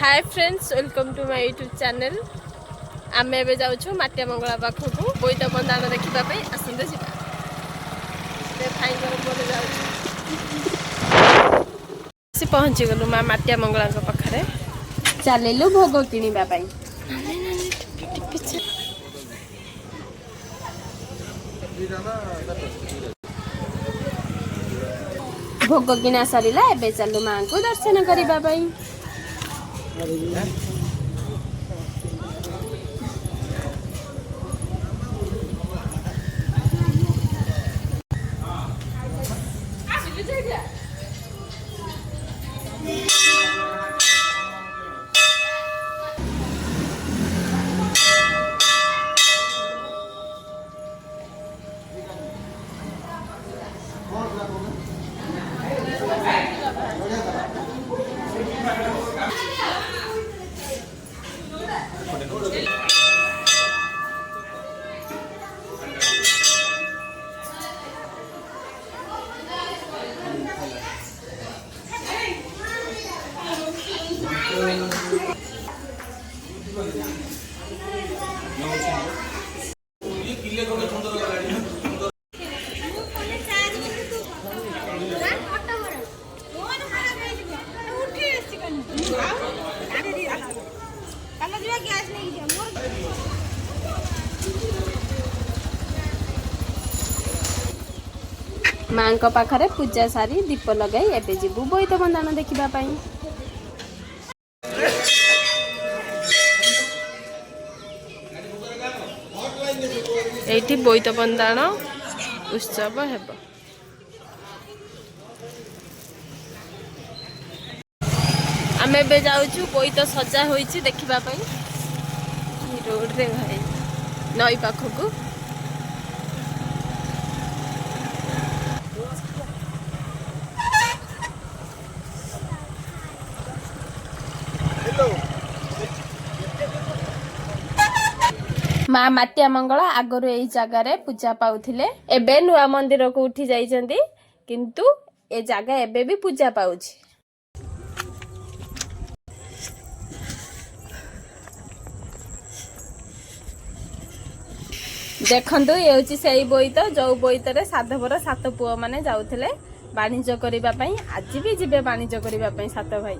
Hi friends, welcome to my YouTube channel. आम ए जाऊँ माटिया मंगला पाखक बोईत बंदाण देखापी आसते जा पहुँची गलु माँ माटिया मंगला पाखे चलू भोग किणवाई। भोग किना सरिला एबे चलु माँ को दर्शन करने। माँ पाखरे पूजा सारी दीप लगे एबे जीवु बोईत बंदाण देखा। एठी बोईत बंदाण उत्सव हेब। आम ए जाऊँ बोईत सजा होइछि देखा रोड रे भाई नई पाखक। माँ माटिया मंगला आगरू यही जगार पूजा पाउथिले, एबे नुआ मंदिर को उठी जाइछन्ती, किंतु ए जगह एबे भी पूजा पाउछि। देखंतु ये होछि सेही बोईत जो बोईतरे साधवर सात पुओ माने जाउथिले वाणिज्य करिबा पई। आज भी जिबे वाणिज्य करिबा पई सात भाई।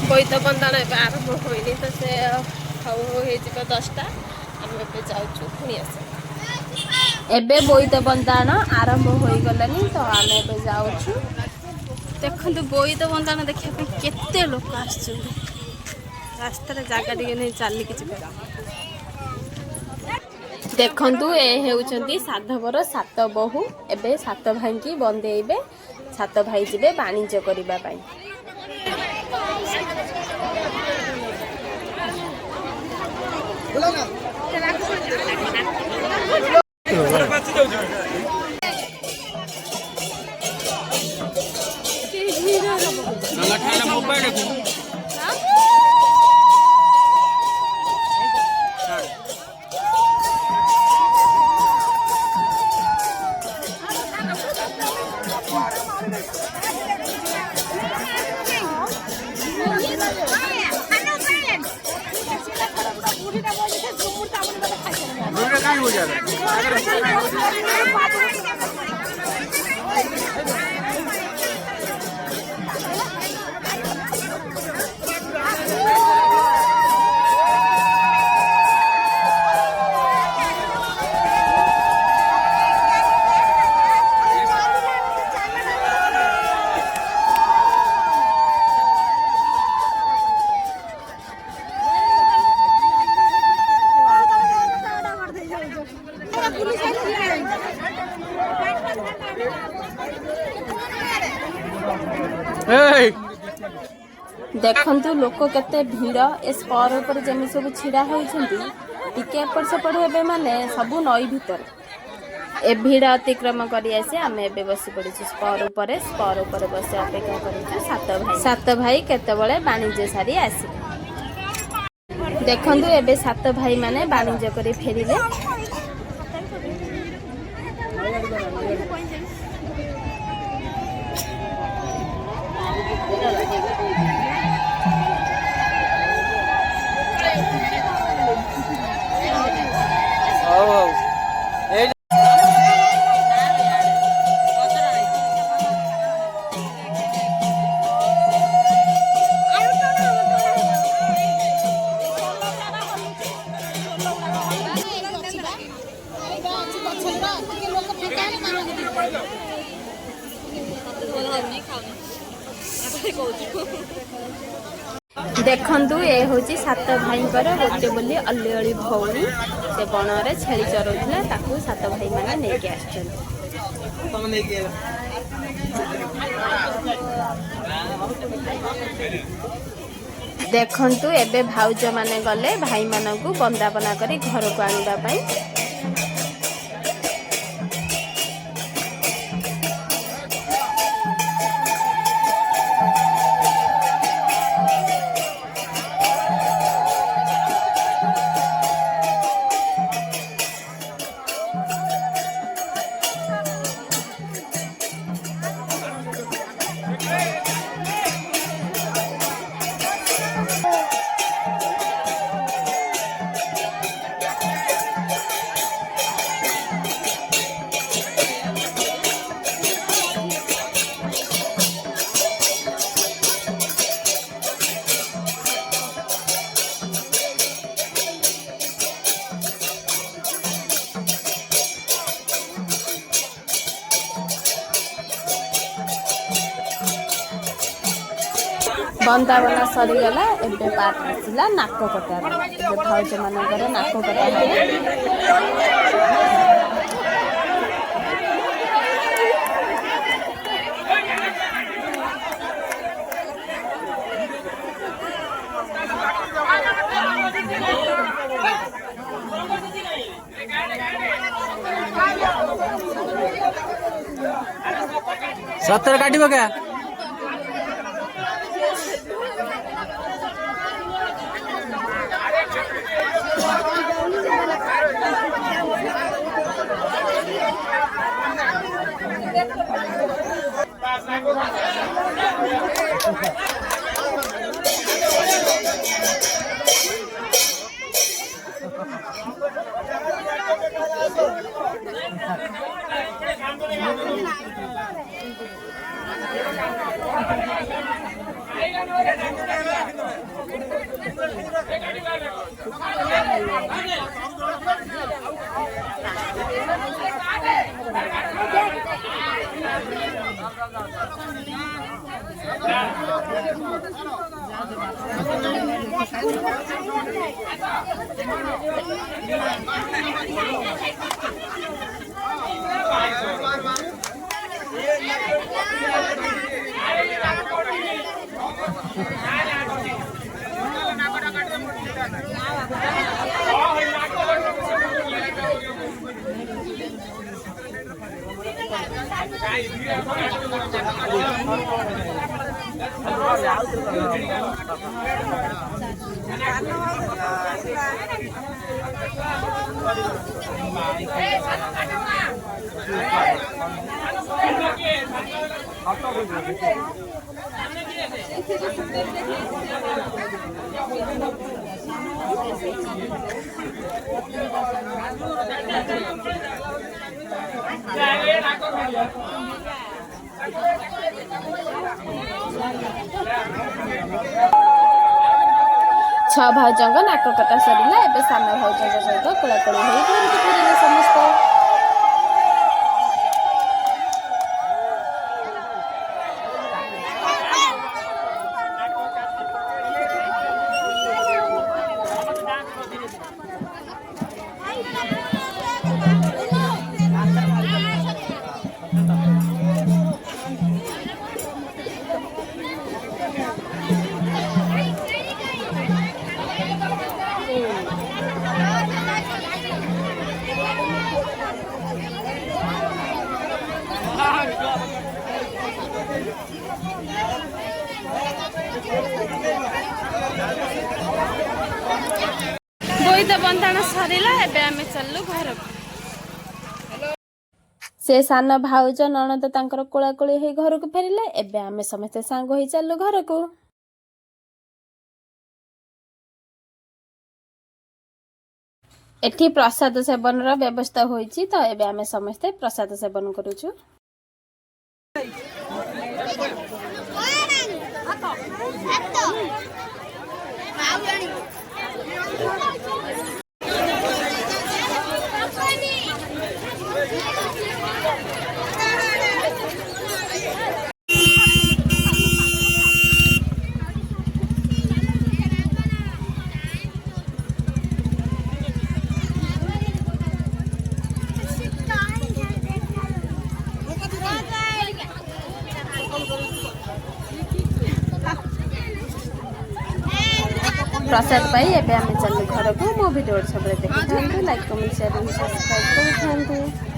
बोईत बंदाण आरंभ होनी तो से हो 10टा आम ए जाऊँ पुणी आस एबे बोईत बंदाण आरंभ हो गलानी तो आम ए जाऊँ। देखु बोईत बंदाण देखा केते लोक आस रास्तार जगह टे नहीं चलिकी देखु ए होउछंती साधवर सात बहु एबे सात भाई की बंदेइबे। सात भाई जिबे वाणिज्य करिबा पई। देखंतु लोक केते भीड़ ए स्पर पर जमी सब छिड़ा होइछंती। टिके एपट सेपट हेबे माने सबु नई भीतर ए भिड़ अतिक्रम करी आसी आमे एबे बसी पड़िछु स्पर ऊपर बसे अपेक्षा करिछु सात भाई केतेबेले वाणिज्य सारी आसी देखंतु एबे सात भाई माने वाणिज्य करी फेरिले देखंतु ए होची सात भाईंकर गोटे बोली अल्लीअली भौणी से बनरे छेली चरौथिला ताकू सात भाई माने नेके आछन देखंतु एबे भाउज माने गले भाई मानकू बंदापना करी घर को आनिबा पई बंदावना सरीगला एबे पार्ट आसिला नाक कटार एबे भाउज मानकर नाक कटा सत्तर काटिब क्या छ भाउजंग नाक कटा सरीला एबे सान भाउजंग सहित कोलाकोली होई पुरीले समस्त ବୋଇତ ବନ୍ଦାଣ ସରିଲା ଏବେ ଆମେ ଚାଲୁ ଘରକୁ। ସେ ସାନ ଭାଉଜ ନଣନ୍ଦ ତାଙ୍କର କୋଳାକୁଳି ହେଇ ଘରକୁ ଫେରିଲେ। ଏବେ ଆମେ ସମସ୍ତେ ସାଙ୍ଗ ହେଇ ଚାଲୁ ଘରକୁ। ଏଠି ପ୍ରସାଦ ସେବନର ବ୍ୟବସ୍ଥା ହୋଇଛି ତ ଏବେ ଆମେ ସମସ୍ତେ ପ୍ରସାଦ ସେବନ କରୁଛୁ। प्रसाद पाई एबे आमे चलू घर को। मो वीडियो सब देखि लाइक कमेंट शेयर सब्सक्राइब करिथांतु।